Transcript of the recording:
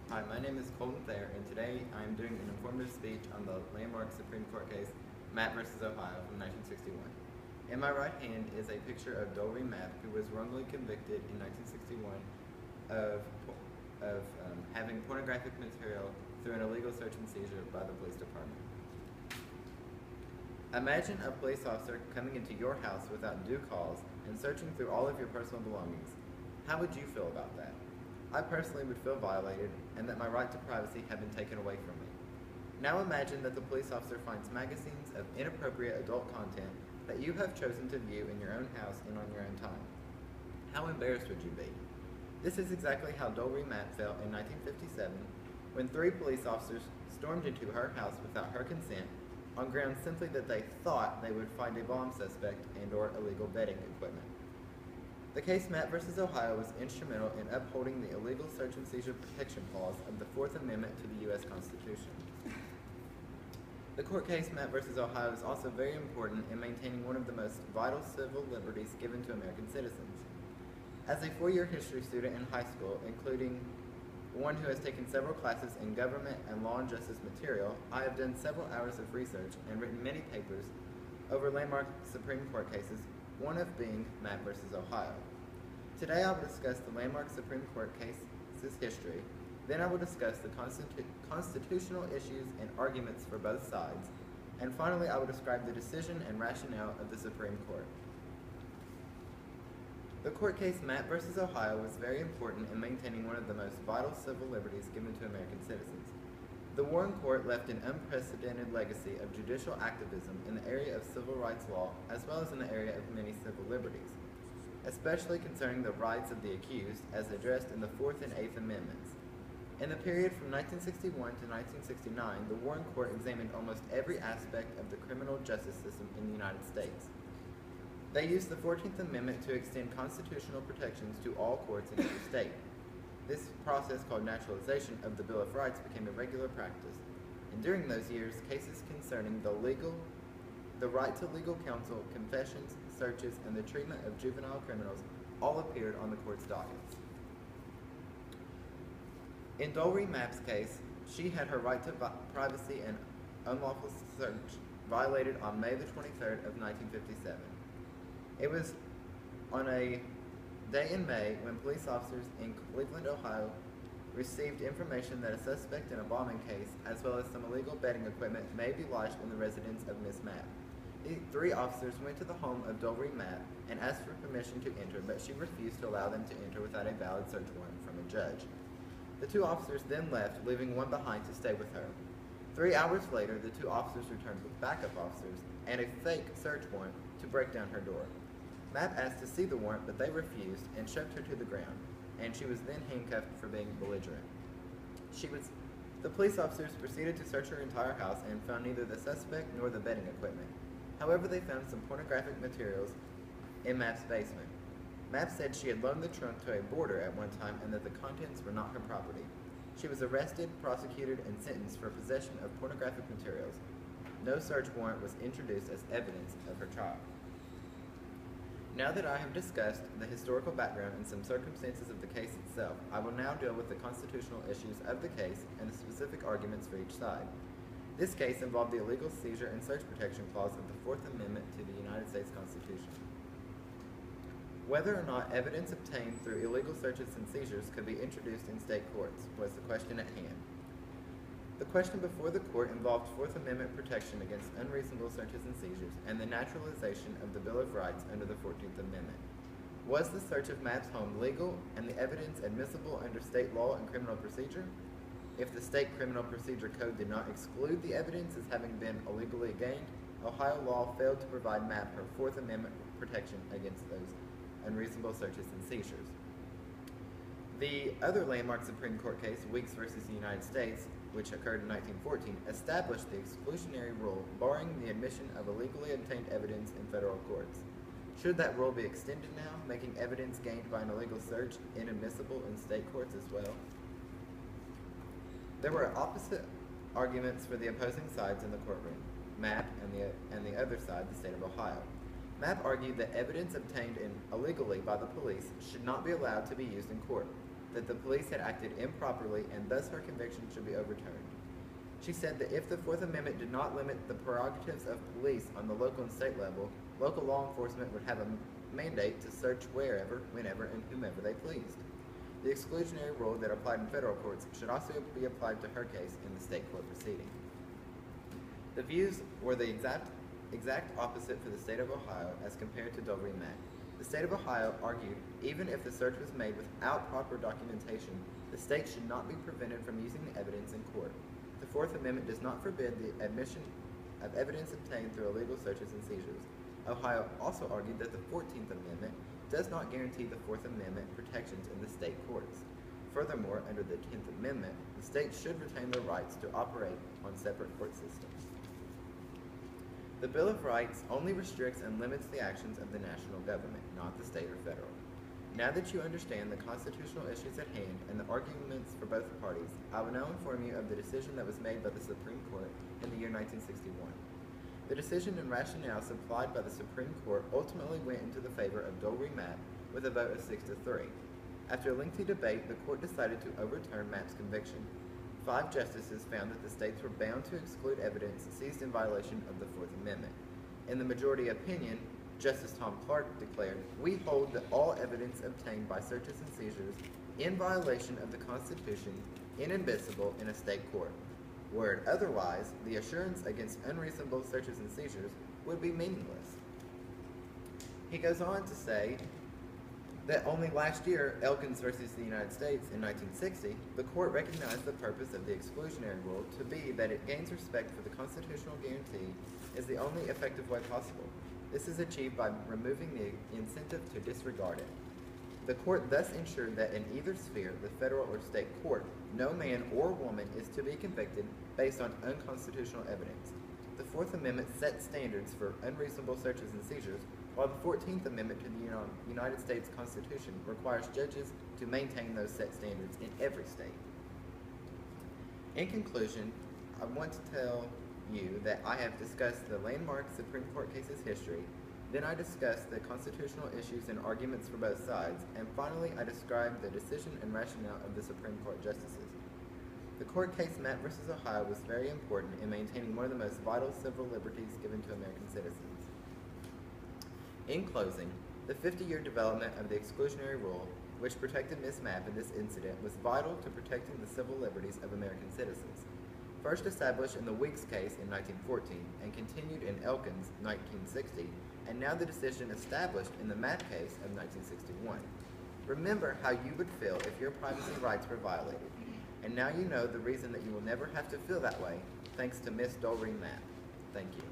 Hi, my name is Thayer, and today I am doing an informative speech on the landmark Supreme Court case, Mapp versus Ohio from 1961. In my right hand is a picture of Dolby Mapp, who was wrongly convicted in 1961 of having pornographic material through an illegal search and seizure by the police department. Imagine a police officer coming into your house without due cause and searching through all of your personal belongings. How would you feel about that? I personally would feel violated and that my right to privacy had been taken away from me. Now imagine that the police officer finds magazines of inappropriate adult content that you have chosen to view in your own house and on your own time. How embarrassed would you be? This is exactly how Dolby Mapp felt in 1957 when 3 police officers stormed into her house without her consent on grounds simply that they thought they would find a bomb suspect and/or illegal betting equipment. The case Mapp versus Ohio was instrumental in upholding the illegal search and seizure protection clause of the 4th Amendment to the U.S. Constitution. The court case Mapp versus Ohio is also very important in maintaining one of the most vital civil liberties given to American citizens. As a 4-year history student in high school, including one who has taken several classes in government and law and justice material, I have done several hours of research and written many papers over landmark Supreme Court cases, one of being Mapp versus Ohio. Today I will discuss the landmark Supreme Court case's history, then I will discuss the constitutional issues and arguments for both sides, and finally I will describe the decision and rationale of the Supreme Court. The court case Mapp versus Ohio was very important in maintaining one of the most vital civil liberties given to American citizens. The Warren Court left an unprecedented legacy of judicial activism in the area of civil rights law, as well as in the area of many civil liberties, especially concerning the rights of the accused as addressed in the 4th and 8th Amendments. In the period from 1961 to 1969, the Warren Court examined almost every aspect of the criminal justice system in the United States. They used the 14th Amendment to extend constitutional protections to all courts in every state. This process, called naturalization of the Bill of Rights, became a regular practice, and during those years, cases concerning the right to legal counsel, confessions, searches, and the treatment of juvenile criminals all appeared on the court's dockets. In Dolby Mapp's case, she had her right to privacy and unlawful search violated on May the 23rd of 1957. It was on a day in May when police officers in Cleveland, Ohio received information that a suspect in a bombing case, as well as some illegal betting equipment, may be lodged in the residence of Miss Mapp. The 3 officers went to the home of Dolby Mapp and asked for permission to enter, but she refused to allow them to enter without a valid search warrant from a judge. The 2 officers then left, leaving one behind to stay with her. 3 hours later, the 2 officers returned with backup officers and a fake search warrant to break down her door. Mapp asked to see the warrant, but they refused and shoved her to the ground, and she was then handcuffed for being belligerent. The police officers proceeded to search her entire house and found neither the suspect nor the betting equipment. However, they found some pornographic materials in Mapp's basement. Mapp said she had loaned the trunk to a boarder at one time and that the contents were not her property. She was arrested, prosecuted, and sentenced for possession of pornographic materials. No search warrant was introduced as evidence of her trial. Now that I have discussed the historical background and some circumstances of the case itself, I will now deal with the constitutional issues of the case and the specific arguments for each side. This case involved the illegal seizure and search protection clause of the 4th Amendment to the United States Constitution. Whether or not evidence obtained through illegal searches and seizures could be introduced in state courts was the question at hand. The question before the court involved 4th Amendment protection against unreasonable searches and seizures and the naturalization of the Bill of Rights under the 14th Amendment. Was the search of Mapp's home legal and the evidence admissible under state law and criminal procedure? If the state criminal procedure code did not exclude the evidence as having been illegally gained, Ohio law failed to provide Mapp her 4th Amendment protection against those unreasonable searches and seizures. The other landmark Supreme Court case, Weeks versus the United States, which occurred in 1914, established the exclusionary rule barring the admission of illegally obtained evidence in federal courts. Should that rule be extended now, making evidence gained by an illegal search inadmissible in state courts as well? There were opposite arguments for the opposing sides in the courtroom, Mapp and the other side, the state of Ohio. Mapp argued that evidence obtained illegally by the police should not be allowed to be used in court. that the police had acted improperly and thus her conviction should be overturned. She said that if the Fourth Amendment did not limit the prerogatives of police on the local and state level, local law enforcement would have a mandate to search wherever, whenever, and whomever they pleased. The exclusionary rule that applied in federal courts should also be applied to her case in the state court proceeding. The views were the exact opposite for the state of Ohio as compared to Doe v. Mack. The state of Ohio argued even if the search was made without proper documentation, the state should not be prevented from using the evidence in court. The Fourth Amendment does not forbid the admission of evidence obtained through illegal searches and seizures. Ohio also argued that the 14th Amendment does not guarantee the Fourth Amendment protections in the state courts. Furthermore, under the 10th Amendment, the state should retain their rights to operate on separate court systems. The Bill of Rights only restricts and limits the actions of the national government, not the state or federal. Now that you understand the constitutional issues at hand and the arguments for both parties, I will now inform you of the decision that was made by the Supreme Court in the year 1961. The decision and rationale supplied by the Supreme Court ultimately went into the favor of Doe v. Mapp with a vote of 6-3. After a lengthy debate, the court decided to overturn Mapp's conviction. 5 justices found that the states were bound to exclude evidence seized in violation of the Fourth Amendment. In the majority opinion, Justice Tom Clark declared, "We hold that all evidence obtained by searches and seizures in violation of the Constitution inadmissible in a state court. Were it otherwise, the assurance against unreasonable searches and seizures would be meaningless." He goes on to say that only last year, Elkins versus the United States in 1960, the court recognized the purpose of the exclusionary rule to be that it gains respect for the constitutional guarantee as the only effective way possible. This is achieved by removing the incentive to disregard it. The court thus ensured that in either sphere, the federal or state court, no man or woman is to be convicted based on unconstitutional evidence. The Fourth Amendment sets standards for unreasonable searches and seizures, while the 14th Amendment to the United States Constitution requires judges to maintain those set standards in every state. In conclusion, I want to tell you that I have discussed the landmark Supreme Court cases history, then I discussed the constitutional issues and arguments for both sides, and finally I described the decision and rationale of the Supreme Court justices. The court case Mapp v. Ohio was very important in maintaining one of the most vital civil liberties given to American citizens. In closing, the 50-year development of the exclusionary rule, which protected Ms. Mapp in this incident, was vital to protecting the civil liberties of American citizens. First established in the Weeks case in 1914 and continued in Elkins 1960, and now the decision established in the Mapp case of 1961. Remember how you would feel if your privacy rights were violated, and now you know the reason that you will never have to feel that way, thanks to Ms. Doe v. Mapp. Thank you.